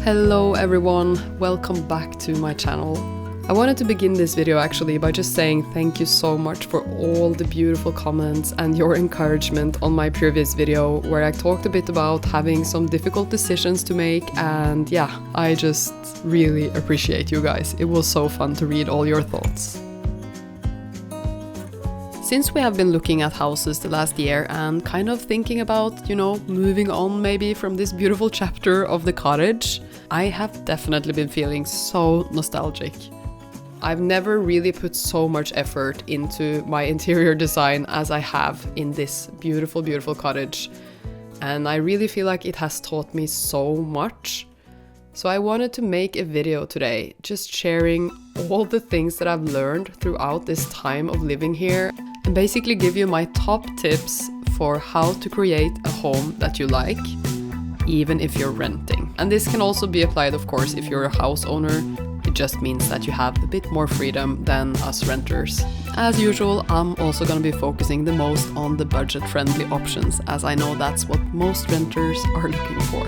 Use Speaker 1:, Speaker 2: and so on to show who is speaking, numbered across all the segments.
Speaker 1: Hello everyone, welcome back to my channel. I wanted to begin this video actually by just saying thank you so much for all the beautiful comments and your encouragement on my previous video where I talked a bit about having some difficult decisions to make, and yeah, I just really appreciate you guys. It was so fun to read all your thoughts. Since we have been looking at houses the last year and kind of thinking about, moving on maybe from this beautiful chapter of the cottage, I have definitely been feeling so nostalgic. I've never really put so much effort into my interior design as I have in this beautiful, beautiful cottage. And I really feel like it has taught me so much. So I wanted to make a video today, just sharing all the things that I've learned throughout this time of living here and basically give you my top tips for how to create a home that you like, even if you're renting. And this can also be applied, of course, if you're a house owner. It just means that you have a bit more freedom than us renters. As usual, I'm also going to be focusing the most on the budget-friendly options, as I know that's what most renters are looking for.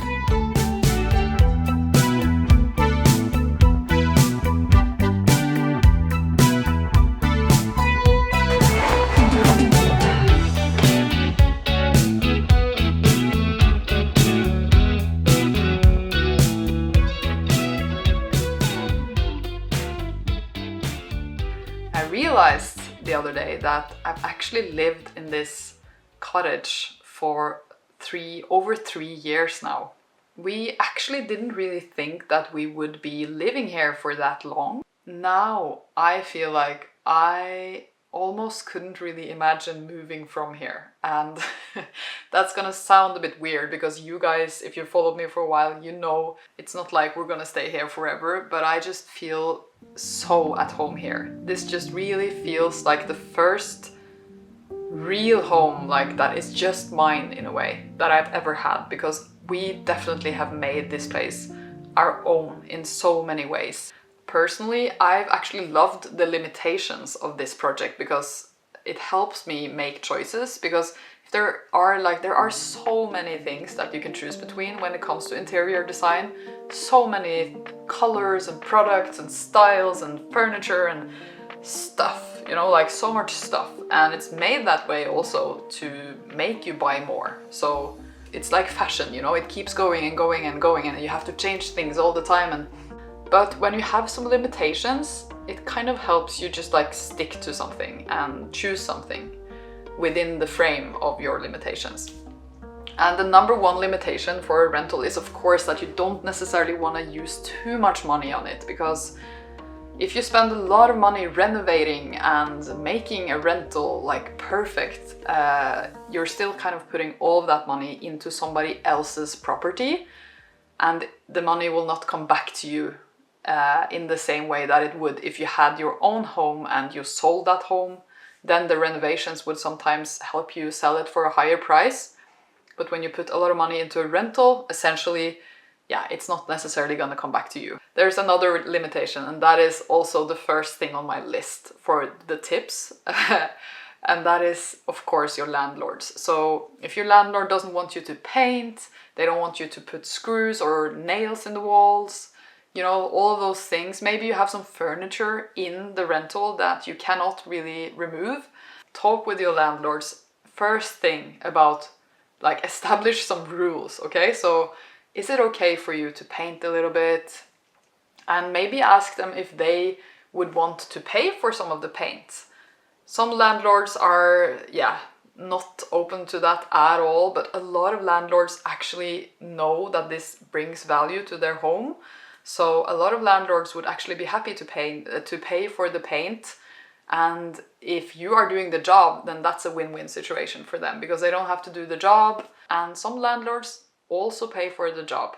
Speaker 1: I realized the other day that I've actually lived in this cottage for over 3 years now. We actually didn't really think that we would be living here for that long. Now I feel like I almost couldn't really imagine moving from here, and that's gonna sound a bit weird because you guys, if you followed me for a while, you know it's not like we're gonna stay here forever, but I just feel so at home here. This just really feels like the first real home, like that is just mine in a way, that I've ever had, because we definitely have made this place our own in so many ways. Personally, I've actually loved the limitations of this project because it helps me make choices, because there are so many things that you can choose between when it comes to interior design. So many colors and products and styles and furniture and stuff, like so much stuff. And it's made that way also to make you buy more. So it's like fashion, it keeps going and going and going, and you have to change things all the time. But when you have some limitations, it kind of helps you just like stick to something and choose something within the frame of your limitations. And the number one limitation for a rental is, of course, that you don't necessarily want to use too much money on it, because if you spend a lot of money renovating and making a rental like perfect, you're still kind of putting all of that money into somebody else's property, and the money will not come back to you in the same way that it would if you had your own home and you sold that home. Then the renovations would sometimes help you sell it for a higher price. But when you put a lot of money into a rental, essentially, it's not necessarily going to come back to you. There's another limitation, and that is also the first thing on my list for the tips. And that is, of course, your landlords. So if your landlord doesn't want you to paint, they don't want you to put screws or nails in the walls, all of those things. Maybe you have some furniture in the rental that you cannot really remove. Talk with your landlords first thing about, like, establish some rules, okay? So is it okay for you to paint a little bit? And maybe ask them if they would want to pay for some of the paint. Some landlords are, not open to that at all, but a lot of landlords actually know that this brings value to their home. So a lot of landlords would actually be happy to pay for the paint. And if you are doing the job, then that's a win-win situation for them, because they don't have to do the job. And some landlords also pay for the job.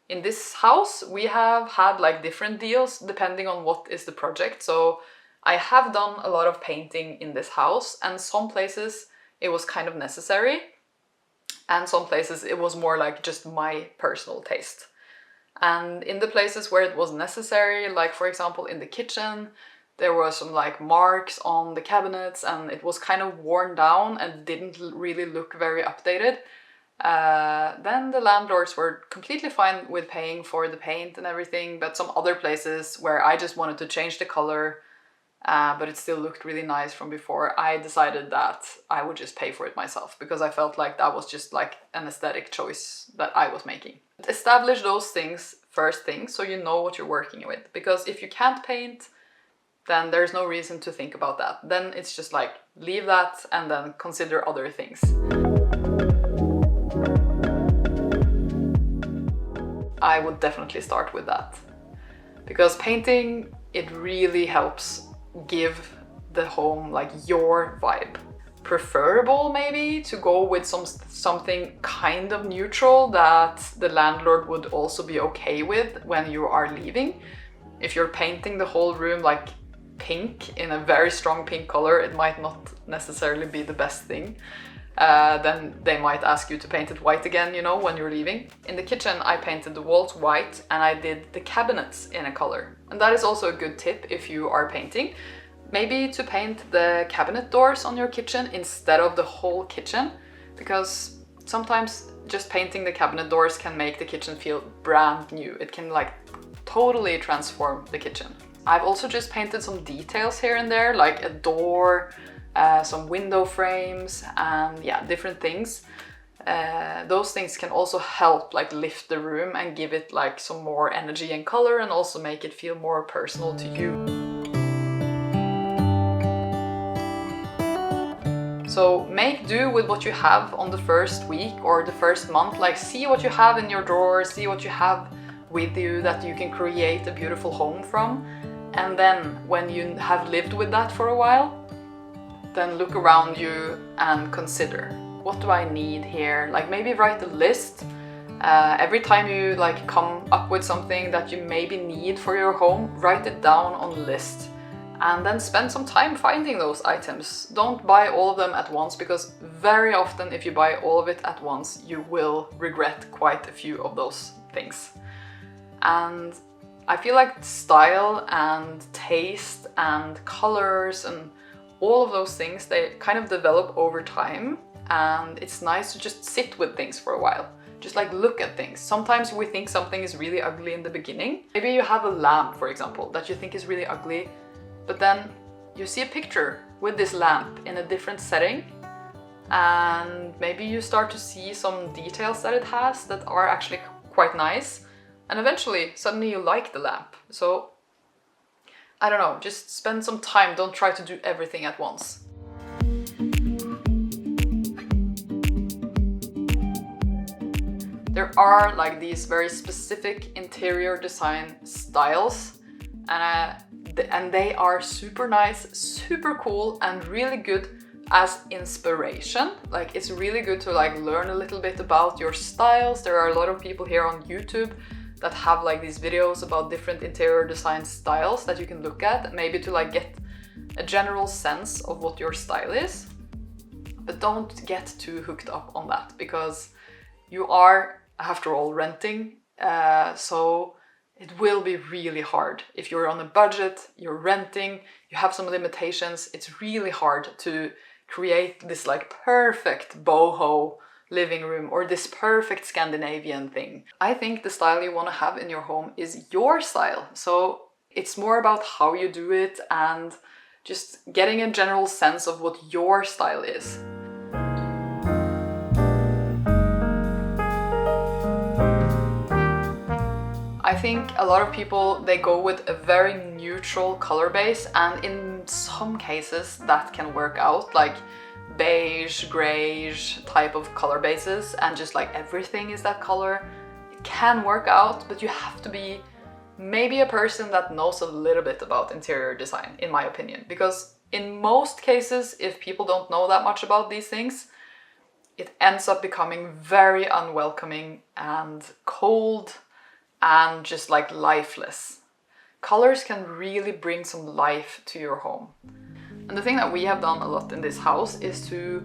Speaker 1: In this house, we have had like different deals depending on what is the project. So I have done a lot of painting in this house, and some places it was kind of necessary, and some places it was more like just my personal taste. And in the places where it was necessary, like for example in the kitchen, there were some like marks on the cabinets and it was kind of worn down and didn't really look very updated. Then the landlords were completely fine with paying for the paint and everything, but some other places where I just wanted to change the color, but it still looked really nice from before, I decided that I would just pay for it myself, because I felt like that was just like an aesthetic choice that I was making. Establish those things first thing, so you know what you're working with, because if you can't paint, then there's no reason to think about that. Then it's just like, leave that and then consider other things. I would definitely start with that, because painting, it really helps give the home like your vibe. Preferable maybe to go with something kind of neutral that the landlord would also be okay with when you are leaving. If you're painting the whole room like pink, in a very strong pink color, it might not necessarily be the best thing. Then they might ask you to paint it white again, you know, when you're leaving. In the kitchen, I painted the walls white and I did the cabinets in a color. And that is also a good tip if you are painting. Maybe to paint the cabinet doors on your kitchen instead of the whole kitchen, because sometimes just painting the cabinet doors can make the kitchen feel brand new. It can like totally transform the kitchen. I've also just painted some details here and there, like a door, some window frames, and yeah, different things. Those things can also help like lift the room and give it like some more energy and color, and also make it feel more personal to you. So make do with what you have on the first week or the first month. Like, see what you have in your drawers, see what you have with you that you can create a beautiful home from. And then when you have lived with that for a while, then look around you and consider, what do I need here? Like, maybe write a list. Every time you like come up with something that you maybe need for your home, write it down on a list. And then spend some time finding those items. Don't buy all of them at once, because very often if you buy all of it at once, you will regret quite a few of those things. And I feel like style and taste and colors and all of those things, they kind of develop over time, and it's nice to just sit with things for a while. Just like look at things. Sometimes we think something is really ugly in the beginning. Maybe you have a lamp, for example, that you think is really ugly, but then you see a picture with this lamp in a different setting, and maybe you start to see some details that it has that are actually quite nice, and eventually suddenly you like the lamp. So I don't know, just spend some time, don't try to do everything at once. There are like these very specific interior design styles, and they are super nice, super cool, and really good as inspiration. Like, it's really good to like learn a little bit about your styles. There are a lot of people here on YouTube that have like these videos about different interior design styles that you can look at, maybe to like get a general sense of what your style is. But don't get too hooked up on that, because you are, after all, renting, so it will be really hard. If you're on a budget, you're renting, you have some limitations, it's really hard to create this like perfect boho living room or this perfect Scandinavian thing. I think the style you want to have in your home is your style. So it's more about how you do it and just getting a general sense of what your style is. I think a lot of people, they go with a very neutral color base, and in some cases that can work out, like beige, greyish type of color bases, and just like everything is that color. It can work out, but you have to be maybe a person that knows a little bit about interior design, in my opinion, because in most cases, if people don't know that much about these things, it ends up becoming very unwelcoming and cold and just like lifeless. Colors can really bring some life to your home. And the thing that we have done a lot in this house is to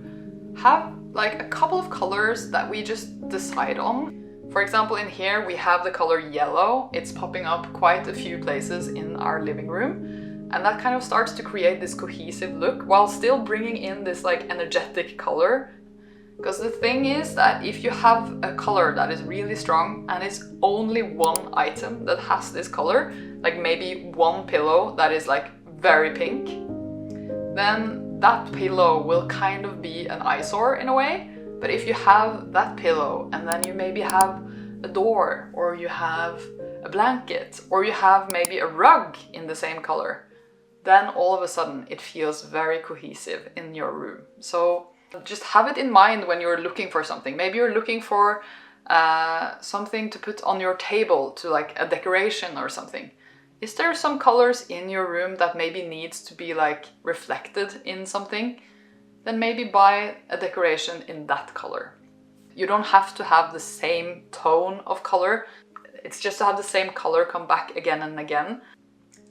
Speaker 1: have like a couple of colors that we just decide on. For example, in here we have the color yellow. It's popping up quite a few places in our living room. And that kind of starts to create this cohesive look while still bringing in this like energetic color. Because the thing is that if you have a color that is really strong and it's only one item that has this color, like maybe one pillow that is like very pink, then that pillow will kind of be an eyesore in a way. But if you have that pillow and then you maybe have a door, or you have a blanket, or you have maybe a rug in the same color, then all of a sudden it feels very cohesive in your room. So just have it in mind when you're looking for something. Maybe you're looking for something to put on your table, to like a decoration or something. Is there some colors in your room that maybe needs to be like reflected in something? Then maybe buy a decoration in that color. You don't have to have the same tone of color. It's just to have the same color come back again and again.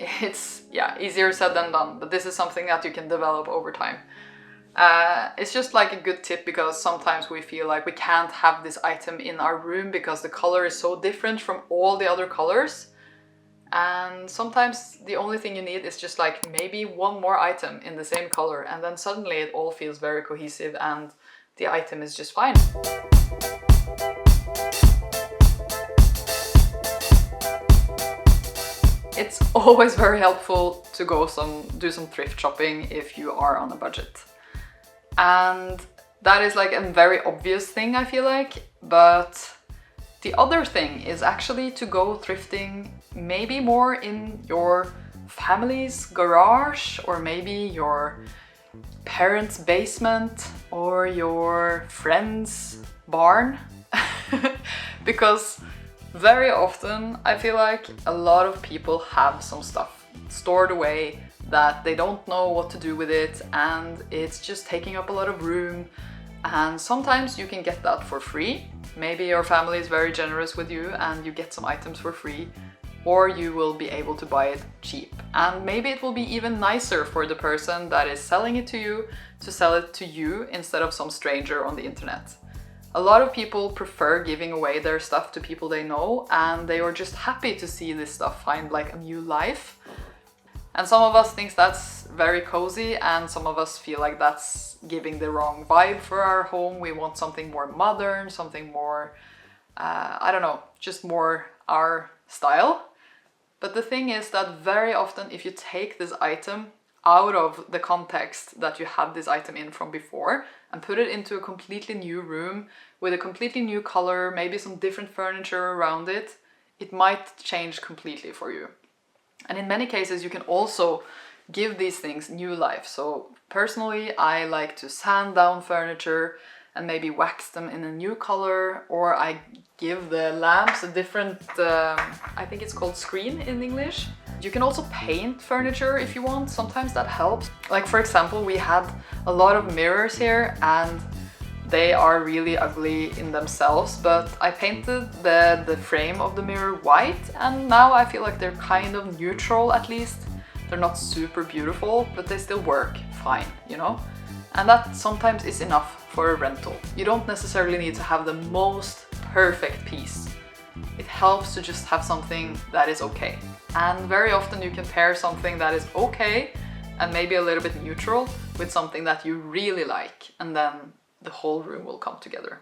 Speaker 1: It's, yeah, easier said than done, but this is something that you can develop over time. It's just like a good tip, because sometimes we feel like we can't have this item in our room because the color is so different from all the other colors. And sometimes the only thing you need is just like maybe one more item in the same color, and then suddenly it all feels very cohesive and the item is just fine. It's always very helpful to do some thrift shopping if you are on a budget. And that is like a very obvious thing, I feel like, but the other thing is actually to go thrifting maybe more in your family's garage, or maybe your parents' basement, or your friend's barn. Because very often I feel like a lot of people have some stuff stored away that they don't know what to do with it, and it's just taking up a lot of room. And sometimes you can get that for free. Maybe your family is very generous with you and you get some items for free, or you will be able to buy it cheap. And maybe it will be even nicer for the person that is selling it to you to sell it to you instead of some stranger on the internet. A lot of people prefer giving away their stuff to people they know, and they are just happy to see this stuff find like a new life. And some of us think that's very cozy, and some of us feel like that's giving the wrong vibe for our home. We want something more modern, something more, I don't know, just more our style. But the thing is that very often if you take this item out of the context that you had this item in from before and put it into a completely new room with a completely new color, maybe some different furniture around it, it might change completely for you. And in many cases you can also give these things new life. So personally, I like to sand down furniture and maybe wax them in a new color, or I give the lamps a different, I think it's called screen in English. You can also paint furniture if you want, sometimes that helps. Like for example, we had a lot of mirrors here and they are really ugly in themselves, but I painted the frame of the mirror white, and now I feel like they're kind of neutral at least. They're not super beautiful, but they still work fine, you know? And that sometimes is enough for a rental. You don't necessarily need to have the most perfect piece. It helps to just have something that is okay. And very often you can pair something that is okay and maybe a little bit neutral with something that you really like, and then the whole room will come together.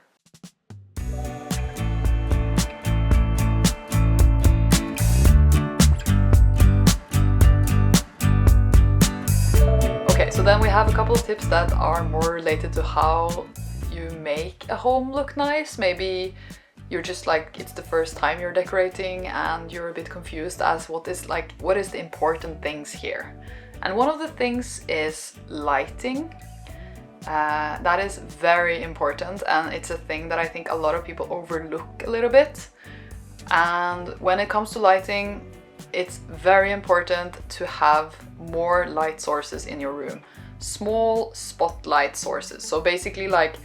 Speaker 1: Okay, so then we have a couple of tips that are more related to how you make a home look nice. Maybe you're just like, it's the first time you're decorating and you're a bit confused as what is the important things here. And one of the things is lighting. That is very important, and it's a thing that I think a lot of people overlook a little bit. And when it comes to lighting, it's very important to have more light sources in your room. Small spotlight sources. So basically like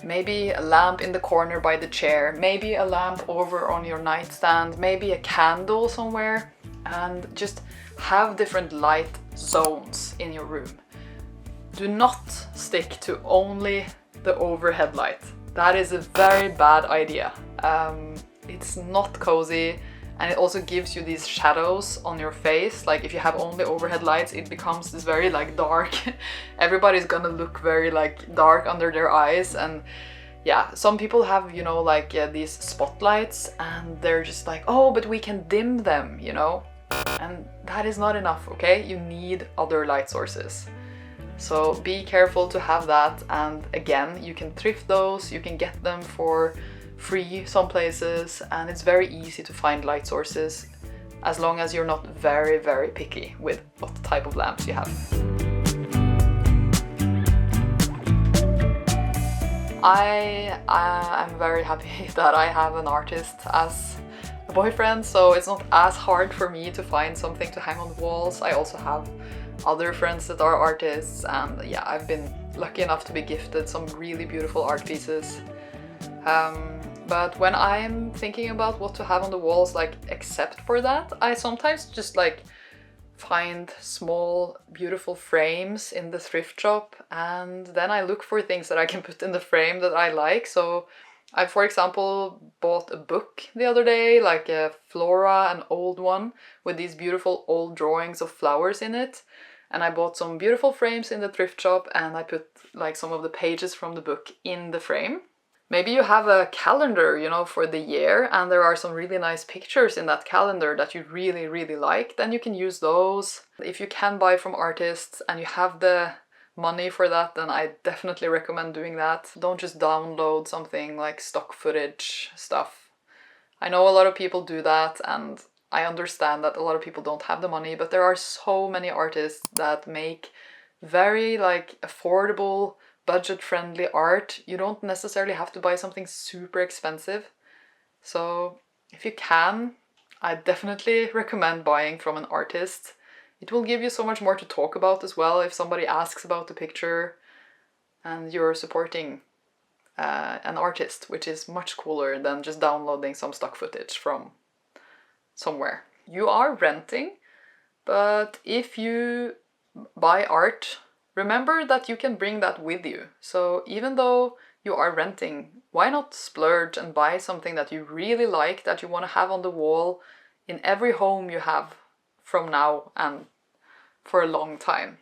Speaker 1: maybe a lamp in the corner by the chair, maybe a lamp over on your nightstand, maybe a candle somewhere, and just have different light zones in your room. Do not stick to only the overhead light. That is a very bad idea. It's not cozy, And it also gives you these shadows on your face. Like if you have only overhead lights, it becomes this very like dark, everybody's gonna look very like dark under their eyes. And yeah, some people have, you know, like these spotlights and they're just like, oh, but we can dim them, you know? And that is not enough, okay? You need other light sources. So be careful to have that. And again, you can thrift those, you can get them for free some places, and it's very easy to find light sources as long as you're not very, very picky with what type of lamps you have. I am very happy that I have an artist as a boyfriend, so it's not as hard for me to find something to hang on the walls. I also have other friends that are artists, and yeah, I've been lucky enough to be gifted some really beautiful art pieces. But when I'm thinking about what to have on the walls, like except for that, I sometimes just like find small beautiful frames in the thrift shop, and then I look for things that I can put in the frame that I like. So I, for example, bought a book the other day, like a Flora, an old one with these beautiful old drawings of flowers in it. And I bought some beautiful frames in the thrift shop, and I put like some of the pages from the book in the frame. Maybe you have a calendar, you know, for the year, and there are some really nice pictures in that calendar that you really, really like. Then you can use those. If you can buy from artists and you have the money for that, then I definitely recommend doing that. Don't just download something like stock footage stuff. I know a lot of people do that, and I understand that a lot of people don't have the money, but there are so many artists that make very like affordable, budget-friendly art. You don't necessarily have to buy something super expensive. So if you can, I definitely recommend buying from an artist. It will give you so much more to talk about as well if somebody asks about the picture, and you're supporting an artist, which is much cooler than just downloading some stock footage from somewhere. You are renting, but if you buy art, remember that you can bring that with you. So even though you are renting, why not splurge and buy something that you really like, that you want to have on the wall in every home you have from now and for a long time.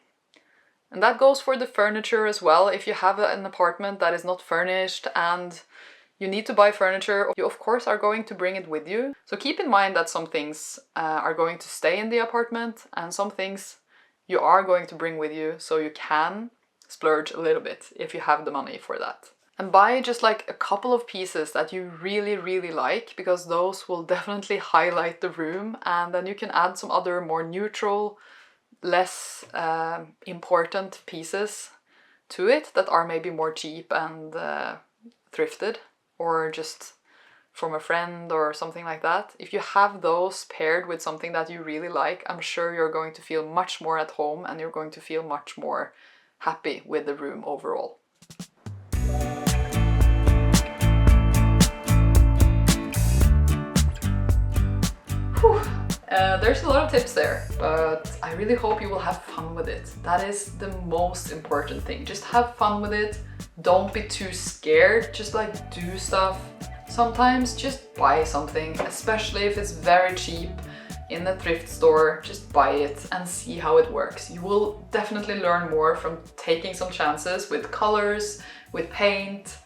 Speaker 1: And that goes for the furniture as well. If you have an apartment that is not furnished and you need to buy furniture, you of course are going to bring it with you. So keep in mind that some things are going to stay in the apartment and some things you are going to bring with you, so you can splurge a little bit if you have the money for that. And buy just like a couple of pieces that you really, really like, because those will definitely highlight the room, and then you can add some other more neutral, less important pieces to it that are maybe more cheap and thrifted, or just from a friend or something like that. If you have those paired with something that you really like, I'm sure you're going to feel much more at home, and you're going to feel much more happy with the room overall. There's a lot of tips there, but I really hope you will have fun with it. That is the most important thing. Just have fun with it. Don't be too scared. Just like do stuff. Sometimes just buy something, especially if it's very cheap in a thrift store. Just buy it and see how it works. You will definitely learn more from taking some chances with colors, with paint.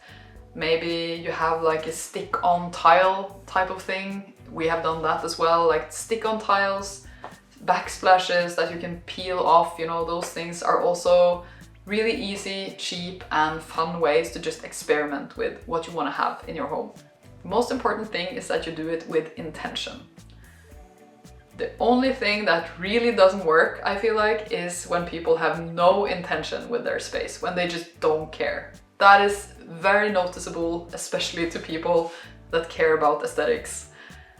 Speaker 1: Maybe you have like a stick-on tile type of thing. We have done that as well, like stick-on tiles, backsplashes that you can peel off, you know, those things are also really easy, cheap and fun ways to just experiment with what you want to have in your home. The most important thing is that you do it with intention. The only thing that really doesn't work, I feel like, is when people have no intention with their space, when they just don't care. That is very noticeable, especially to people that care about aesthetics.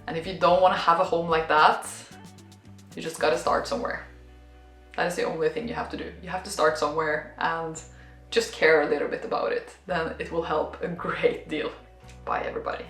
Speaker 1: And if you don't want to have a home like that, you just gotta start somewhere. That is the only thing you have to do. You have to start somewhere and just care a little bit about it. Then it will help a great deal. Bye everybody.